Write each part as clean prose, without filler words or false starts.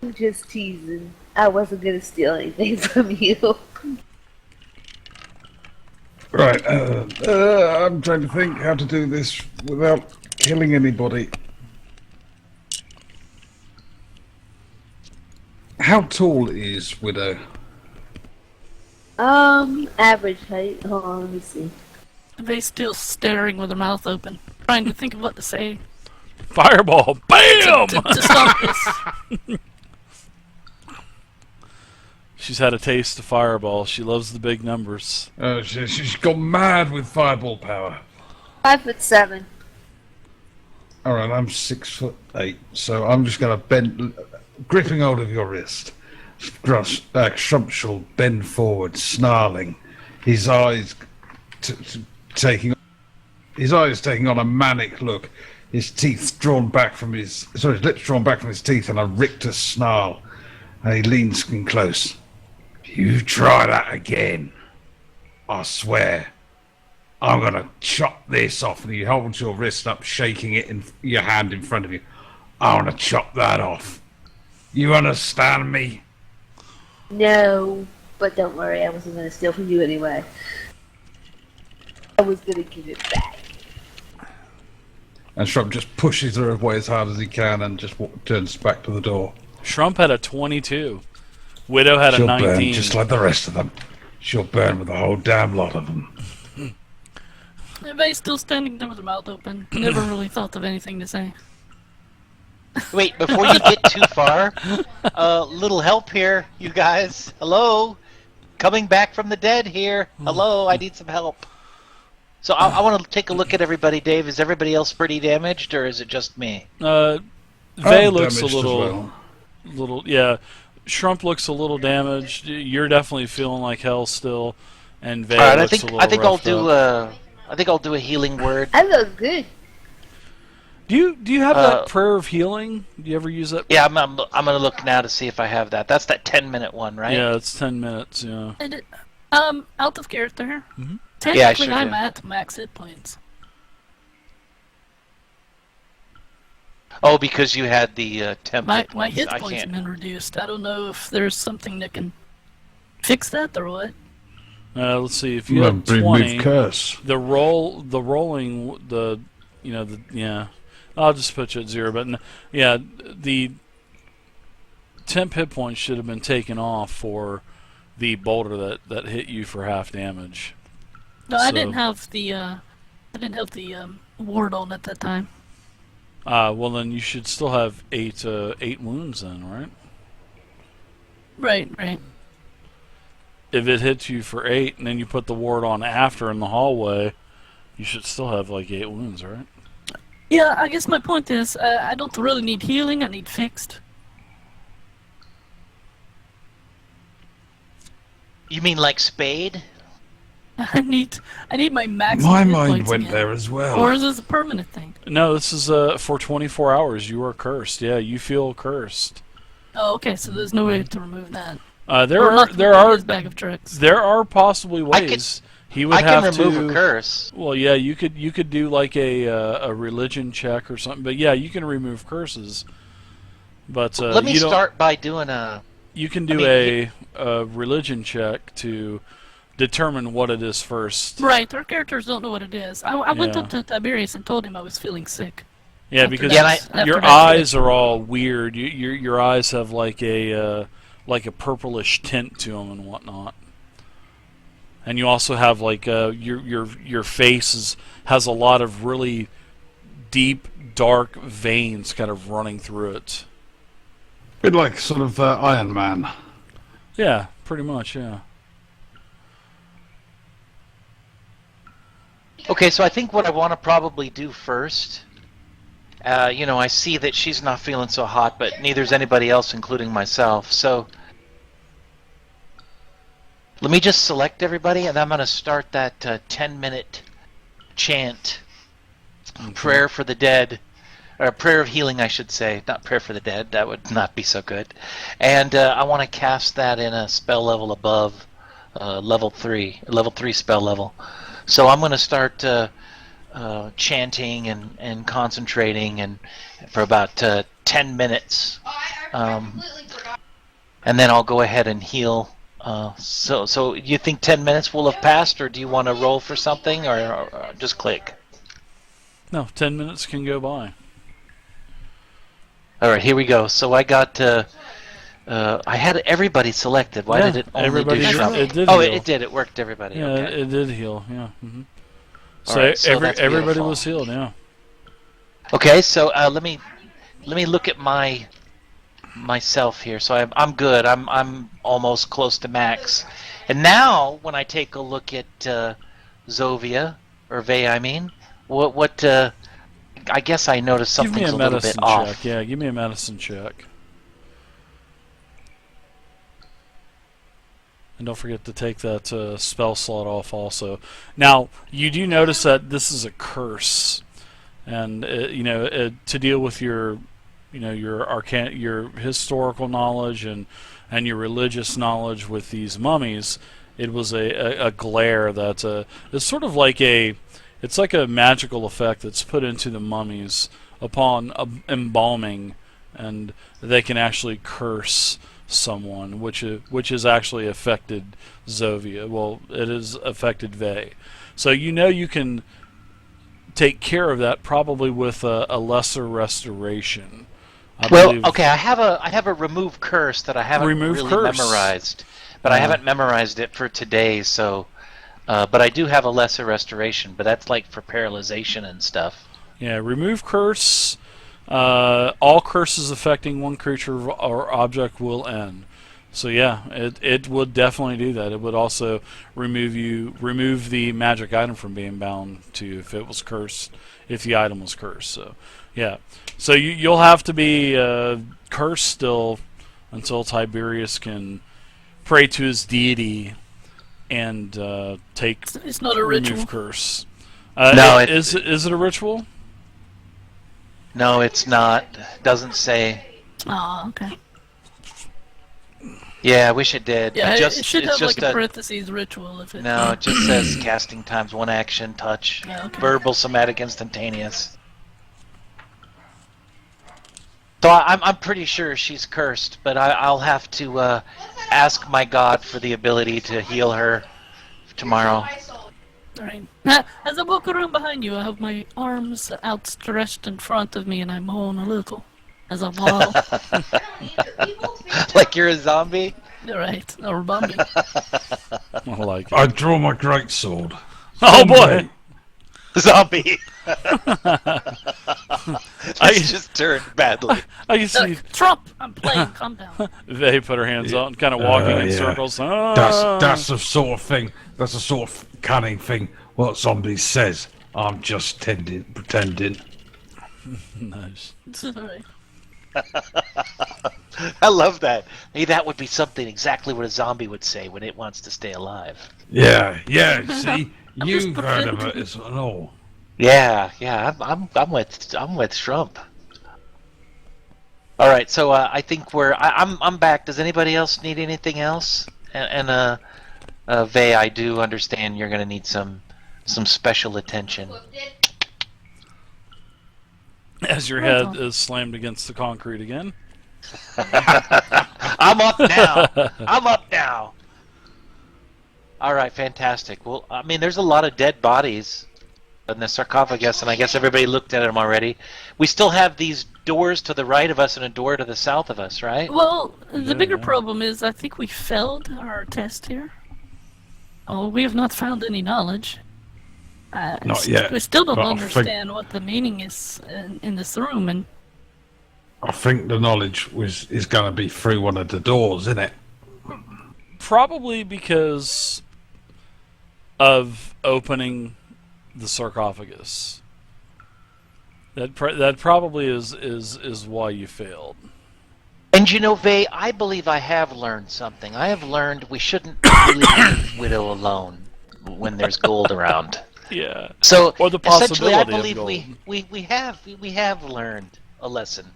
I'm just teasing. I wasn't gonna steal anything from you. Right, I'm trying to think how to do this without killing anybody. How tall is Widow? Average height. Hold on, let me see. They still staring with their mouth open, trying to think of what to say. Fireball! BAM! To stop this. She's had a taste of Fireball. She loves the big numbers. She's gone mad with fireball power. 5'7". Alright, I'm 6'8", so I'm just going to bend, gripping hold of your wrist. Shrumpshall bend forward, snarling, his eyes taking on a manic look, his teeth drawn back from his lips drawn back from his teeth, and a rictus snarl. And he leans in close. You try that again, I swear, I'm gonna chop this off. And he holds your wrist up, shaking it in your hand in front of you. I want to chop that off. You understand me? No, but don't worry, I wasn't gonna steal from you anyway. I was gonna give it back. And Shrub just pushes her away as hard as he can and just turns back to the door. Shrump had a 22. Widow had She'll a 19. burn just like the rest of them. She'll burn with the whole damn lot of them. Everybody's still standing there with their mouth open. Never really thought of anything to say. Wait, before you get too far, little help here, you guys. Hello? Coming back from the dead here. Hello, I need some help. So I want to take a look at everybody, Dave. Is everybody else pretty damaged, or is it just me? Vay looks a little, yeah. Shrump looks a little damaged. You're definitely feeling like hell still, and Vay All right, looks a little I think I'll roughed do up. I think I'll do a healing word. I look good. Do you have that prayer of healing? Do you ever use that? Yeah, I'm gonna look now to see if I have that. That's that 10-minute one, right? Yeah, it's 10 minutes. Yeah. And out of character. Mm-hmm. Technically, Yeah, I sure I'm do. at max hit points. Oh, because you had the temp. My hit points have been reduced. I don't know if there's something that can fix that or what. Let's see. If you had 20, curse. yeah. I'll just put you at 0. But yeah, the temp hit points should have been taken off for the boulder that hit you for half damage. No, I didn't have the ward on at that time. Well then you should still have 8 wounds then, right? Right. If it hits you for 8 and then you put the ward on after in the hallway, you should still have like 8 wounds, right? Yeah, I guess my point is, I don't really need healing, I need fixed. You mean like Spade? I need my max My hit mind points went again. there as well. Or is this a permanent thing? No, this is for 24 hours. You are cursed. Yeah, you feel cursed. Oh, okay, so there's no way to remove that. There are bag of tricks. There are possibly ways. He would I have can remove to a curse. Well, yeah, you could do like a religion check or something. But yeah, you can remove curses. But Let me start by doing a. You can do a religion check to determine what it is first. Right, our characters don't know what it is. I went up to Tiberius and told him I was feeling sick. Yeah, because your eyes are all weird. Your eyes have like a purplish tint to them and whatnot. And you also have like your face has a lot of really deep, dark veins kind of running through it. Bit like sort of Iron Man. Yeah, pretty much. Yeah. Okay, so I think what I want to probably do first, I see that she's not feeling so hot, but neither's anybody else, including myself. So let me just select everybody, and I'm going to start that 10-minute chant, prayer for the dead, or prayer of healing, I should say, not prayer for the dead. That would not be so good. And I want to cast that in a spell level above level 3 spell level. So I'm going to start chanting and concentrating and for about 10 minutes. and then I'll go ahead and heal. So you think 10 minutes will have passed, or do you want to roll for something, or just click? No, 10 minutes can go by. All right, here we go. So I got. I had everybody selected. Why did it only do Trump? It did heal. It did. It worked. Everybody. Yeah, Okay. it did heal. Yeah. So, Alright, so that's everybody beautiful. was healed. Yeah. Okay, so let me look at myself here. So I'm good. I'm almost close to max. And now when I take a look at Zovia or Vey, I mean, what I guess I noticed something's a little bit off. Check. Yeah, give me a medicine check. And don't forget to take that spell slot off also. Now, you do notice that this is a curse. And, to deal with your your historical knowledge and your religious knowledge with these mummies, it was a glare that's it's sort of like it's like a magical effect that's put into the mummies upon embalming, and they can actually curse someone, which has actually affected Zovia. Well, it has affected Vey. So you can take care of that probably with a lesser restoration. I believe. Okay, I have a remove curse that I haven't memorized, but I haven't memorized it for today. So, but I do have a lesser restoration, but that's like for paralyzation and stuff. Yeah, remove curse. All curses affecting one creature or object will end. So yeah, it would definitely do that. It would also remove the magic item from being bound to you if it was cursed, if the item was cursed. So yeah, so you'll have to be cursed still until Tiberius can pray to his deity and take It's not a ritual. remove curse. No, is it a ritual? No, it's not. Doesn't say. Oh, okay. Yeah, I wish it did. Yeah, it it should it's have just like a parentheses ritual if it. No, it just says casting times one action, touch, Yeah, okay. verbal, somatic, instantaneous. So I'm pretty sure she's cursed, but I'll have to ask my god for the ability to heal her tomorrow. Alright. As I walk around behind you, I have my arms outstretched in front of me and I moan a little as I waddle. Like you're a zombie? Right, or Bambi. I like it. I draw my great sword. Oh boy! Zombie! I just turned badly. I can see Trump! I'm playing Compound. they put her hands out and kind of walking in yeah. circles. That's the sort of thing. That's the sort of cunning thing. What zombie says. I'm just pretending. Nice. Alright. I love that. Maybe that would be something exactly what a zombie would say when it wants to stay alive. Yeah. See, I'm you've just heard of it pretending. as all. Yeah. I'm with Trump. All right, so I think I'm back. Does anybody else need anything else? And Vey, I do understand you're gonna need some special attention. As your head is slammed against the concrete again. I'm up now. All right, fantastic. Well, I mean, there's a lot of dead bodies in the sarcophagus, and I guess everybody looked at them already. We still have these doors to the right of us and a door to the south of us, right? Well, the bigger problem is I think we failed our test here. Oh, we have not found any knowledge. Not yet, We still don't but I understand what the meaning is in this room, and I think the knowledge is going to be through one of the doors, isn't it? Probably because of opening the sarcophagus. That probably is why you failed. And you know, Vey, I believe I have learned something. I have learned we shouldn't really leave Widow alone when there's gold around. Yeah. So Or the essentially, I possibility of believe gold. we have learned a lesson.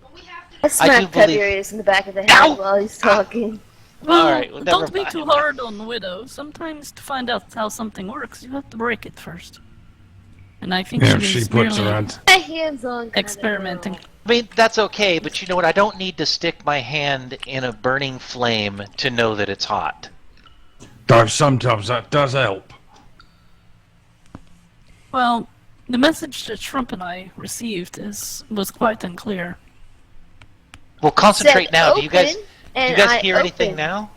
I smacked believe- Tiberius in the back of the head Ow! while he's talking. well, All right, well, never don't be mind. too hard on the widow. Sometimes to find out how something works, you have to break it first. And I think Yeah, she she is puts her merely hands. My hands on kind of experimenting. girl. I mean, that's okay, but you know what? I don't need to stick my hand in a burning flame to know that it's hot. Though sometimes that does help. Well, the message that Trump and I received was quite unclear. Well, concentrate Said now. Do you guys open, and hear I anything opened. now?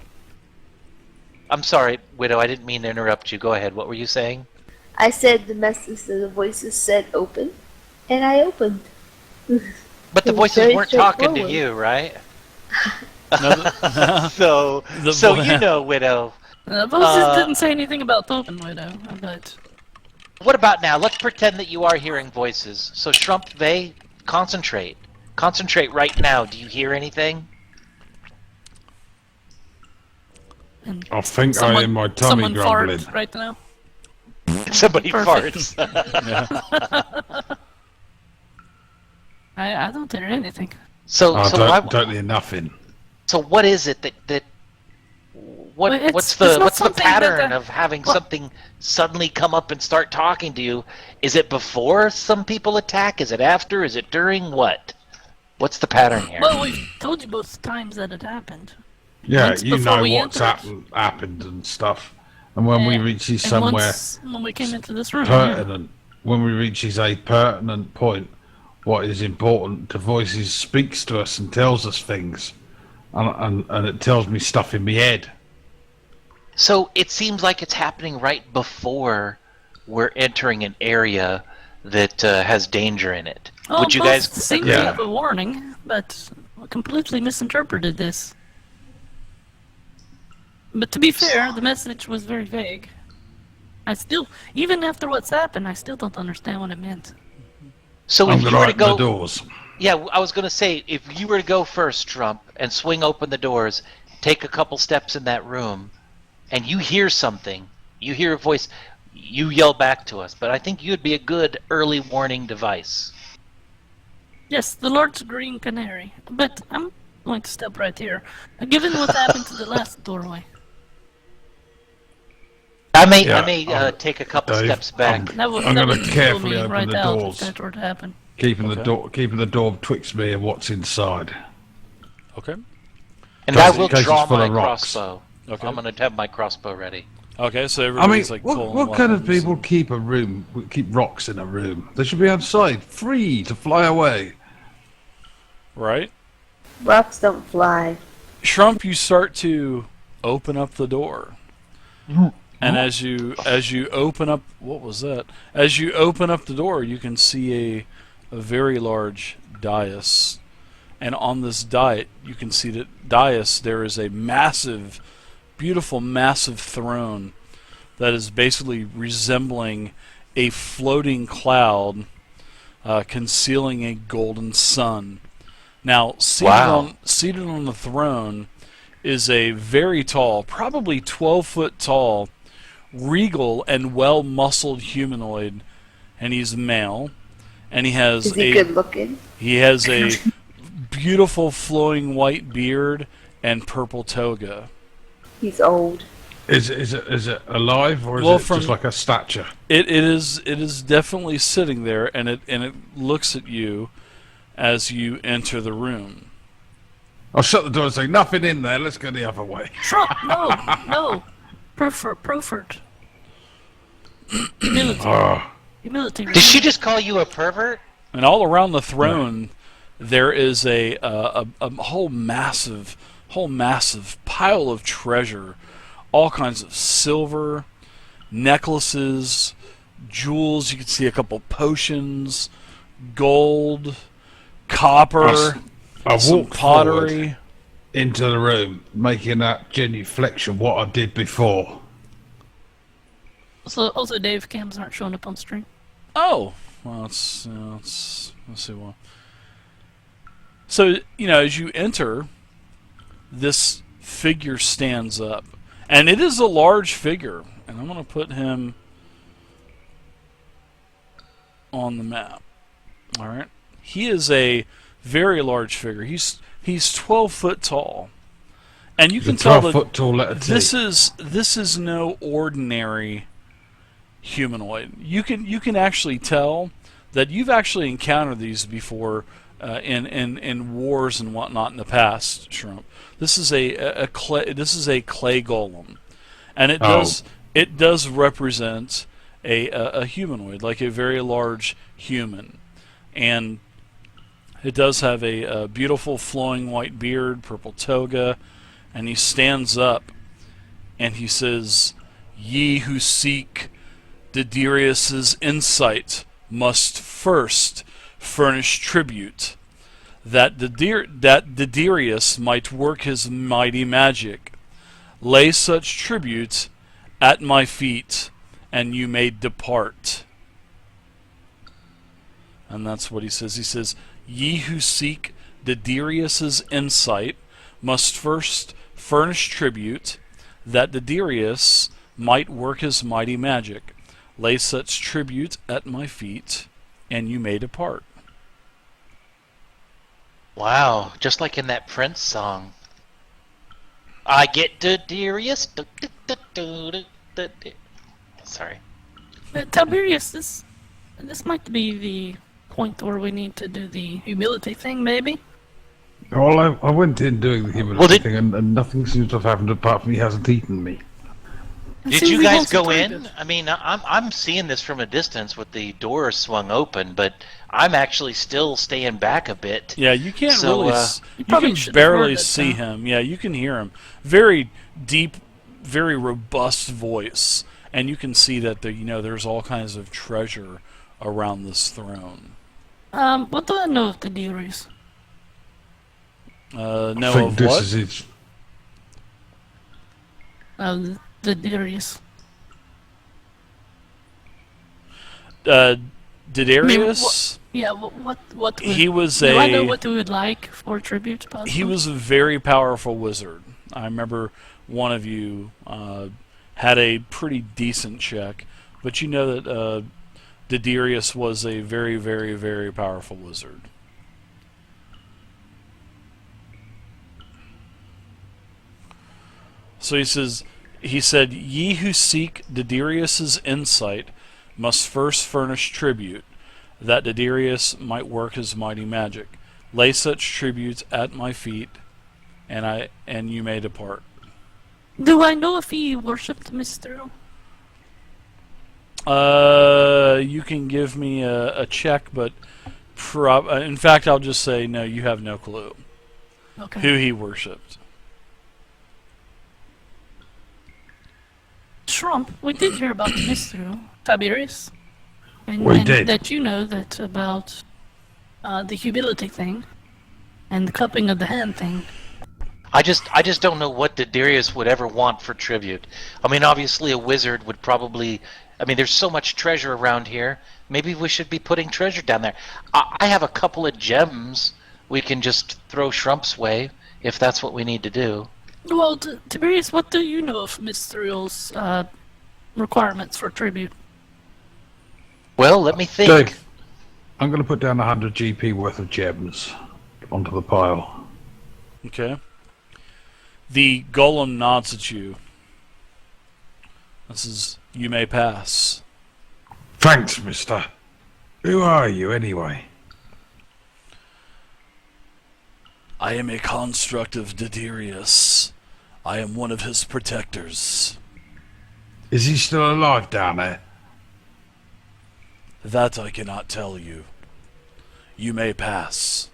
I'm sorry, Widow. I didn't mean to interrupt you. Go ahead. What were you saying? I said the message, the voices said open, and I opened. But the It was voices very weren't talking to straightforward. you, right? No, So The you know, Widow. The voices didn't say anything about open, Widow, but What about now? Let's pretend that you are hearing voices. So, Shrump, Vey, concentrate. Concentrate right now. Do you hear anything? and I think I someone, hear my tummy someone grumbling. farts right now. Somebody Perfect. farts. I don't hear anything. so, I so, why, don't hear nothing. so what is it that Well, it's- what's it's the not what's the something that pattern I- of having well- something suddenly come up and start talking to you? Is it before some people attack? Is it after? Is it during? What? What's the pattern here? Well, we've told you both times that it happened. Yeah, Once you before know we what's entered. happened and stuff. And when we Uh, reaches And somewhere once when we came into this room, yeah. pertinent, when we reaches a pertinent point, what is important, the voices speaks to us and tells us things, and it tells me stuff in my head. So it seems like it's happening right before we're entering an area that has danger in it. Well, Would you both guys seem agree? to have a warning, but we completely misinterpreted this. But to be fair, the message was very vague. I still, even after what's happened, I still don't understand what it meant. So I'm if you gonna were to open the go, doors. yeah, I was going to say, if you were to go first, Trump, and swing open the doors, take a couple steps in that room, and you hear something, you hear a voice, you yell back to us. But I think you'd be a good early warning device. Yes, the Lord's Green Canary. But I'm going to step right here. Given what happened to the last doorway, I may Yeah, take a couple Dave, steps back. that would I'm that gonna would kill carefully me open right the out if doors. that were to happen. Keeping Okay. the door betwixt me and what's inside. okay. And Just I in will case it's draw full my of rocks. crossbow. Okay. I'm going to have my crossbow ready. Okay, so I mean, everybody's like what pulling kind of weapons people and- keep rocks in a room? They should be outside, free to fly away. Right? Rocks don't fly. Shrump, you start to open up the door. And as you open up, what was that? As you open up the door, you can see a very large dais, and on this you can see that dais there is a massive, beautiful, massive throne that is basically resembling a floating cloud, concealing a golden sun. Now, Wow. seated on the throne is a very tall, probably 12 foot tall, regal and well-muscled humanoid, and he's male, and he has Is he good looking? he has a beautiful flowing white beard and purple toga. He's old. Is it alive or is Well, it from- just like a statue? It is definitely sitting there, and it looks at you as you enter the room. I'll shut the door and say nothing in there. Let's go the other way. Trump, no. Profert. Humility. Oh, Humility. Did she just call you a pervert? And all around the throne, there is a whole massive pile of treasure, all kinds of silver, necklaces, jewels. You can see a couple potions, gold, copper, I some walked pottery. forward into the room, making that genuflection what I did before. So also, Dave cams aren't showing up on stream. Oh, well, let's see what. So as you enter, this figure stands up, and it is a large figure. And I'm going to put him on the map. All right, he is a very large figure. He's 12 foot tall, and you The can tell 12 that foot tall letter T. this is no ordinary humanoid. You can actually tell that you've actually encountered these before in wars and whatnot in the past, Shrimp. This is a clay golem, and it does represent a humanoid, like a very large human, and it does have a beautiful flowing white beard, purple toga, and he stands up and he says, "Ye who seek Diderius's insight must first furnish tribute, that Diderius might work his mighty magic. Lay such tribute at my feet, and you may depart." And that's what he says. He says, "Ye who seek Diderius's insight must first furnish tribute, that Diderius might work his mighty magic. Lay such tribute at my feet, and you may depart." Wow, just like in that Prince song. I get Diderius. Sorry. Tiberius, this might be the point where we need to do the humility thing, maybe? Well, I went in doing the humility Well, thing, and nothing seems to have happened apart from he hasn't eaten me. Did you guys go in? I mean, I'm seeing this from a distance with the door swung open, but I'm actually still staying back a bit. Yeah, you can't So, really. You can barely see him. Yeah, you can hear him. Very deep, very robust voice, and you can see that there's all kinds of treasure around this throne. What do I know of the Diderius? Know I think of this what? is it. The Diderius. Diderius. Yeah, what would, He was do I know what we would like for tribute, possibly? He was a very powerful wizard. I remember one of you had a pretty decent check, but you know that Diderius was a very, very, very powerful wizard. So he said, "Ye who seek Diderius's insight must first furnish tribute, that Diderius might work his mighty magic. Lay such tributes at my feet, and you may depart." Do I know if he worshipped Mr. You can give me a check, but in fact, I'll just say no. You have no clue who he worshipped. Trump, we did hear about Mr. Tiberius. And did. That you know that about the humility thing and the cupping of the hand thing. I just don't know what Diderius would ever want for tribute. I mean, obviously a wizard would probably... I mean, there's so much treasure around here. Maybe we should be putting treasure down there. I have a couple of gems we can just throw Shrump's way, if that's what we need to do. Well, Tiberius, what do you know of Mysterio's requirements for tribute? Well, let me think. Dave, I'm going to put down 100 GP worth of gems onto the pile. Okay. The golem nods at you. This is, "You may pass." Thanks, mister. Who are you, anyway? "I am a construct of Diderius. I am one of his protectors." Is he still alive down there? "That I cannot tell you. You may pass."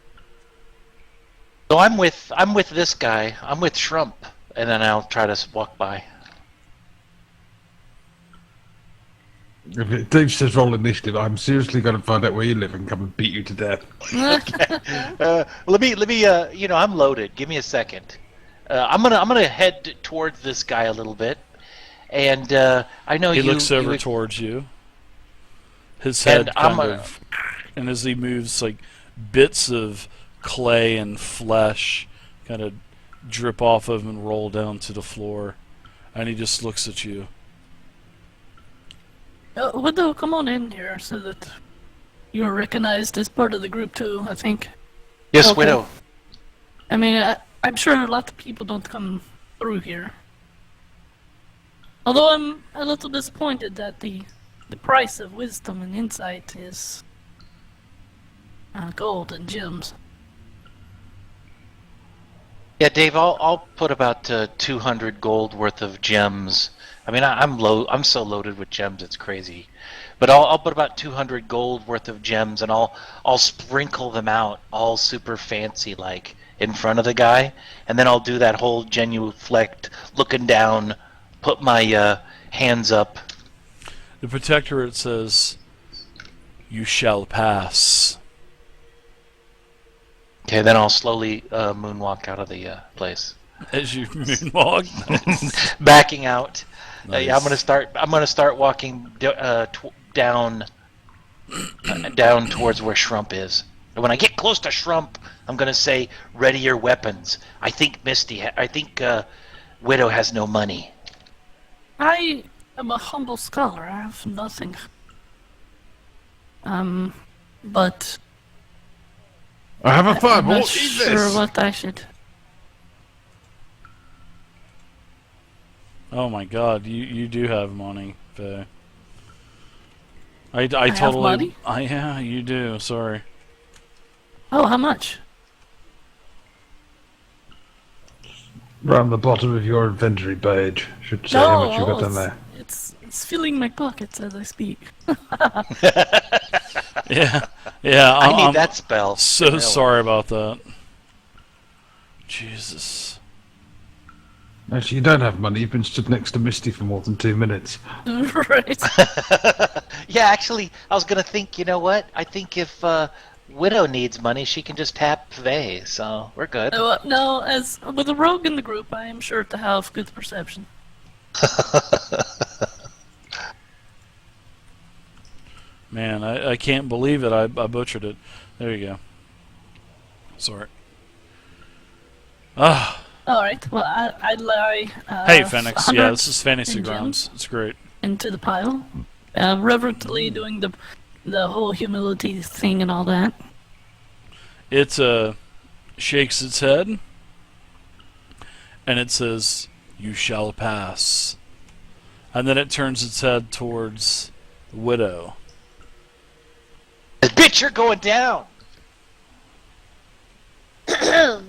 So I'm with this guy. I'm with Shrump, and then I'll try to walk by. If Dave says roll initiative, I'm seriously going to find out where you live and come and beat you to death. Let me. I'm loaded. Give me a second. I'm gonna head towards this guy a little bit, and I know He you. looks over towards you. His head and as he moves, like bits of clay and flesh kind of drip off of him and roll down to the floor, and he just looks at you. Widow, come on in here so that you're recognized as part of the group too, I think. Yes, Okay. Widow. I mean, I'm sure a lot of people don't come through here. Although I'm a little disappointed that the the price of wisdom and insight is gold and gems. Yeah, Dave, I'll put about 200 gold worth of gems. I mean, I'm so loaded with gems, it's crazy. But I'll put about 200 gold worth of gems, and I'll sprinkle them out, all super fancy, like in front of the guy, and then I'll do that whole genuflect, looking down, put my hands up. The Protectorate says, "You shall pass." Okay, then I'll slowly moonwalk out of the place, As you moonwalk. Nice. backing out. Nice. Yeah, I'm gonna start walking down towards where Shrump is. And when I get close to Shrump, I'm gonna say, "Ready your weapons." I think Widow has no money. I am a humble scholar. I have nothing. But I have a I'm fireball. not Eat sure this. what I should. Oh my God, you do have money, Faye. I have totally. money? Yeah, you do. Sorry. Oh, how much? Round the bottom of your inventory page should say how much you've got down there. It's filling my pockets as I speak. Yeah, yeah. I need I'm that spell. so No. sorry about that. Jesus. Actually, you don't have money. You've been stood next to Misty for more than 2 minutes. Right. Yeah, actually, I was gonna think. You know what? I think if Widow needs money, she can just tap Vay. So we're good. No, as with a rogue in the group, I am sure to have good perception. Man, I can't believe it. I butchered it. There you go. Sorry. Ah. All right. Well, I lie. Hey, Phoenix. Yeah, 100 this is Fantasy in Grounds. gems It's great. into the pile, reverently doing the whole humility thing and all that. It shakes its head, and it says, "You shall pass." And then it turns its head towards the Widow. Bitch, you're going down. I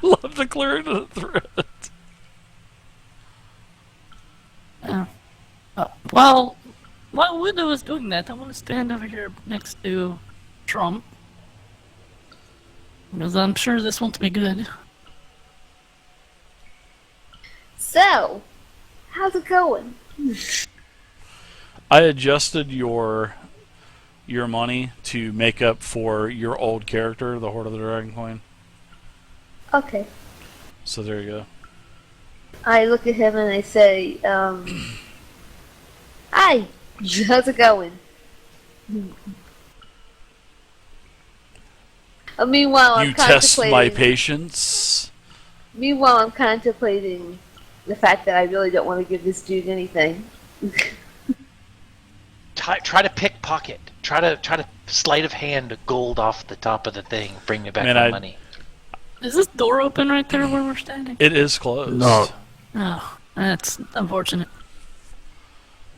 love the clearing of the threat. While Widow is doing that, I want to stand over here next to Trump. Because I'm sure this won't be good. So, how's it going? I adjusted your money to make up for your old character, the Horde of the Dragon Coin. Okay. So there you go. I look at him and I say, hi, how's it going? Meanwhile, I'm You test contemplating. my patience. Meanwhile, I'm contemplating the fact that I really don't want to give this dude anything. Try to pickpocket. Try to sleight of hand gold off the top of the thing. Bring me back Man, my I- money. Is this door open right there where we're standing? It is closed. No. Oh, that's unfortunate.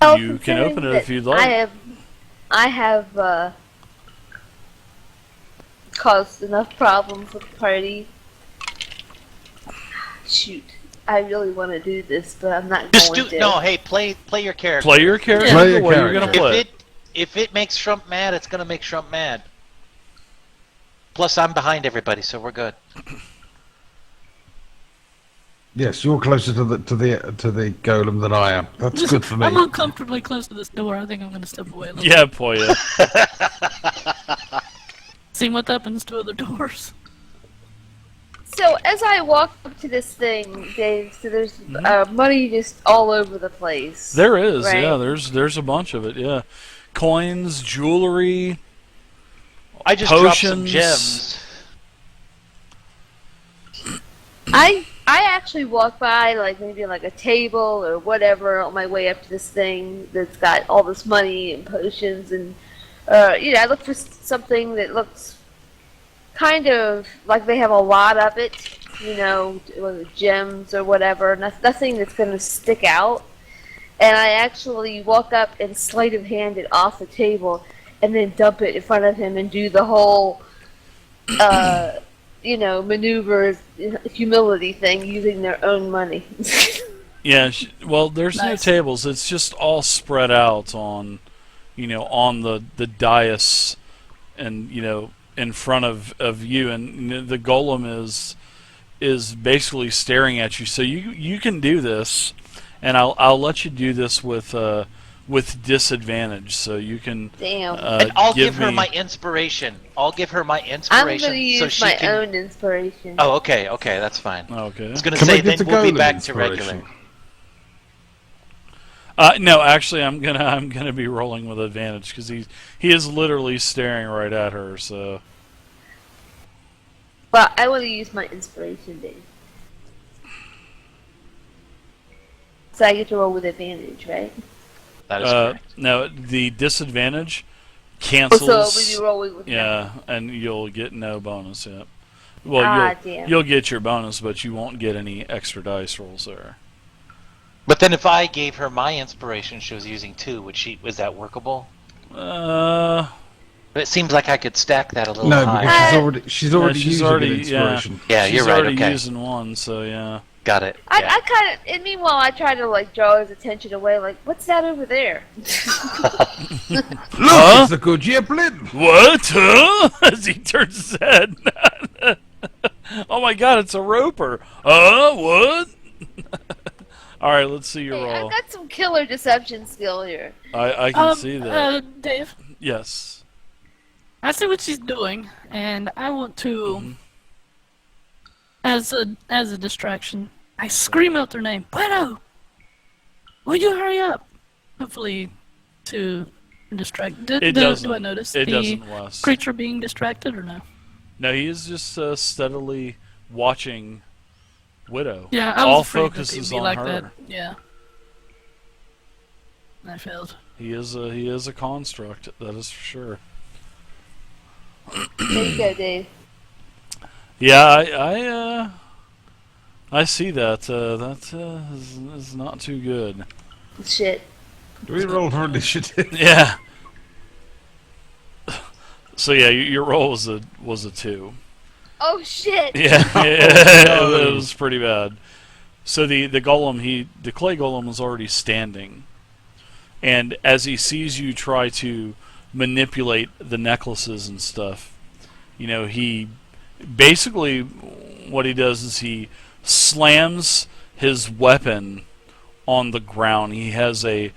Well, You can considering open it that if you'd like. I have caused enough problems with the party. Shoot, I really want to do this, but I'm not Just going do to. no. Hey, play your character. Play your character. Yeah. Play your What are you gonna character. play? If it makes Trump mad, it's gonna make Trump mad. Plus, I'm behind everybody, so we're good. Yes, you're closer to the golem than I am. That's good for me. I'm uncomfortably close to this door. I think I'm going to step away a little. Yeah, Poya. See what happens to other doors. So as I walk up to this thing, Dave, so there's money just all over the place. There is, Right. yeah. There's a bunch of it, yeah. Coins, jewelry. I just dropped some Potions. gems. I actually walk by like maybe like a table or whatever on my way up to this thing that's got all this money and potions and I look for something that looks kind of like they have a lot of it, whether gems or whatever. Nothing that's going to stick out. and I actually walk up and sleight of hand it off the table, and then dump it in front of him and do the whole, maneuvers, humility thing using their own money. Yeah, well, there's no Nice. tables. It's just all spread out on, on the dais, and in front of you, and the golem is basically staring at you. So you can do this, and I'll let you do this with disadvantage. So you can. Damn. And I'll give her me- my inspiration. I'll give her my I'm inspiration. gonna use so she my can... own inspiration. Oh, okay, that's fine. Okay. I was gonna Can I say get then the we'll be golem back to inspiration? regular. No, actually, I'm gonna be rolling with advantage because he is literally staring right at her. So. But I want to use my inspiration, Dave. So I get to roll with advantage, right? That is correct. No, the disadvantage Oh, cancels. so we'll be rolling with Yeah, and you'll get no bonus. Yeah. Well, damn. you'll get your bonus, but you won't get any extra dice rolls there. But then if I gave her my inspiration, she was using 2. Was that workable? Uh, But it seems like I could stack that a little No, higher. because she's already she's using already- an inspiration. Yeah, she's you're right. already Okay, using one, so yeah. got it. I Yeah. kind of, and meanwhile, I try to like draw his attention away. Like, what's that over there? Look, Huh? it's the Goodyear blimp. What? Huh? As he turns his head. Oh my God! It's a roper. What? All right, let's see your Hey, roll. I've got some killer deception skill here. I can see that. Dave, Yes. I see what she's doing, and I want to, as a distraction, I scream out their name. Bueno! Will you hurry up? Hopefully, to distract. Do I notice It the doesn't, Wes. creature being distracted or no? No, he is just steadily watching Widow. Yeah, I was All afraid focus that they'd is be on like her. that. Yeah. I failed. He is a construct. That is for sure. There you go, Dave. Yeah, I see that. That is not too good. Shit. Do we roll for initiative? Yeah. So yeah, your roll was a 2. Oh shit. Yeah, no. it was pretty bad. So the golem, the clay golem was already standing, and as he sees you try to manipulate the necklaces and stuff, he basically what he does is he slams his weapon on the ground. He has a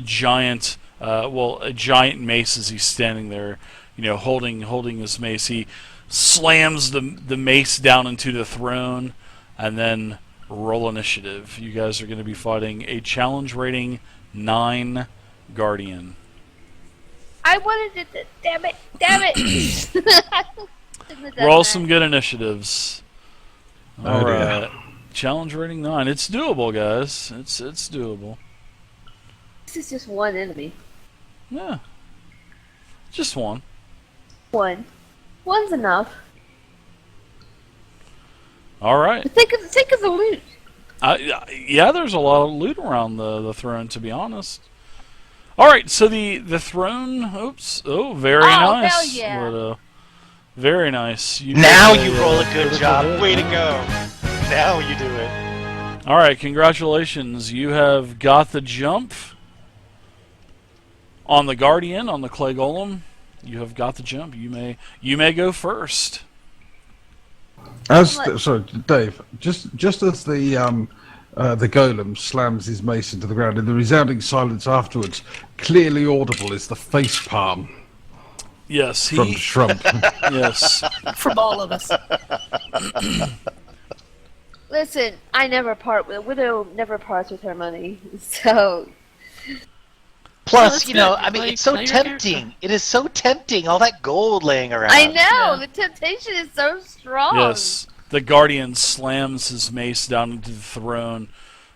giant a giant mace as he's standing there, holding his mace. He slams the mace down into the throne, and then roll initiative. You guys are going to be fighting a challenge rating 9 guardian. I wanted it. Damn it. Damn it. Shouldn't have done Roll that. some good initiatives. Oh, All dear. right. Challenge rating 9. It's doable, guys. It's doable. This is just one enemy. Yeah. Just one. One. One's enough. All right. But think of the loot. Yeah, there's a lot of loot around the throne, to be honest. All right, so the throne. Oops. Oh, very Oh, nice. hell yeah. What very nice. Now did you roll a good critical job. hit. Way to go. Now you do it. All right, congratulations. You have got the jump on the guardian, on the clay golem. You have got the jump. You may go first. Sorry, Dave. Just as the golem slams his mace into the ground, in the resounding silence afterwards, clearly audible is the face palm Yes, from Trump. yes. From all of us. Listen, I never part with Widow. Never parts with her money. So Plus, that's you know, good. I mean, Play- it's so play your character. tempting. It is so tempting. All that gold laying around. I know Yeah. the temptation is so strong. Yes, the guardian slams his mace down into the throne,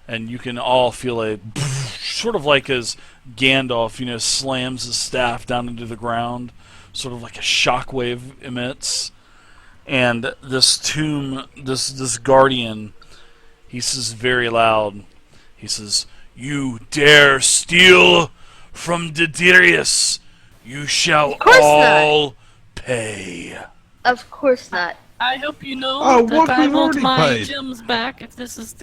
and you can all feel a sort of like as Gandalf, slams his staff down into the ground, sort of like a shockwave emits. And this tomb, this guardian, he says very loud, he says, You dare steal from Diderius, you shall Of course not. all pay. Of course not. I hope you know Oh, that what? I We've want already my paid. gems back if this is the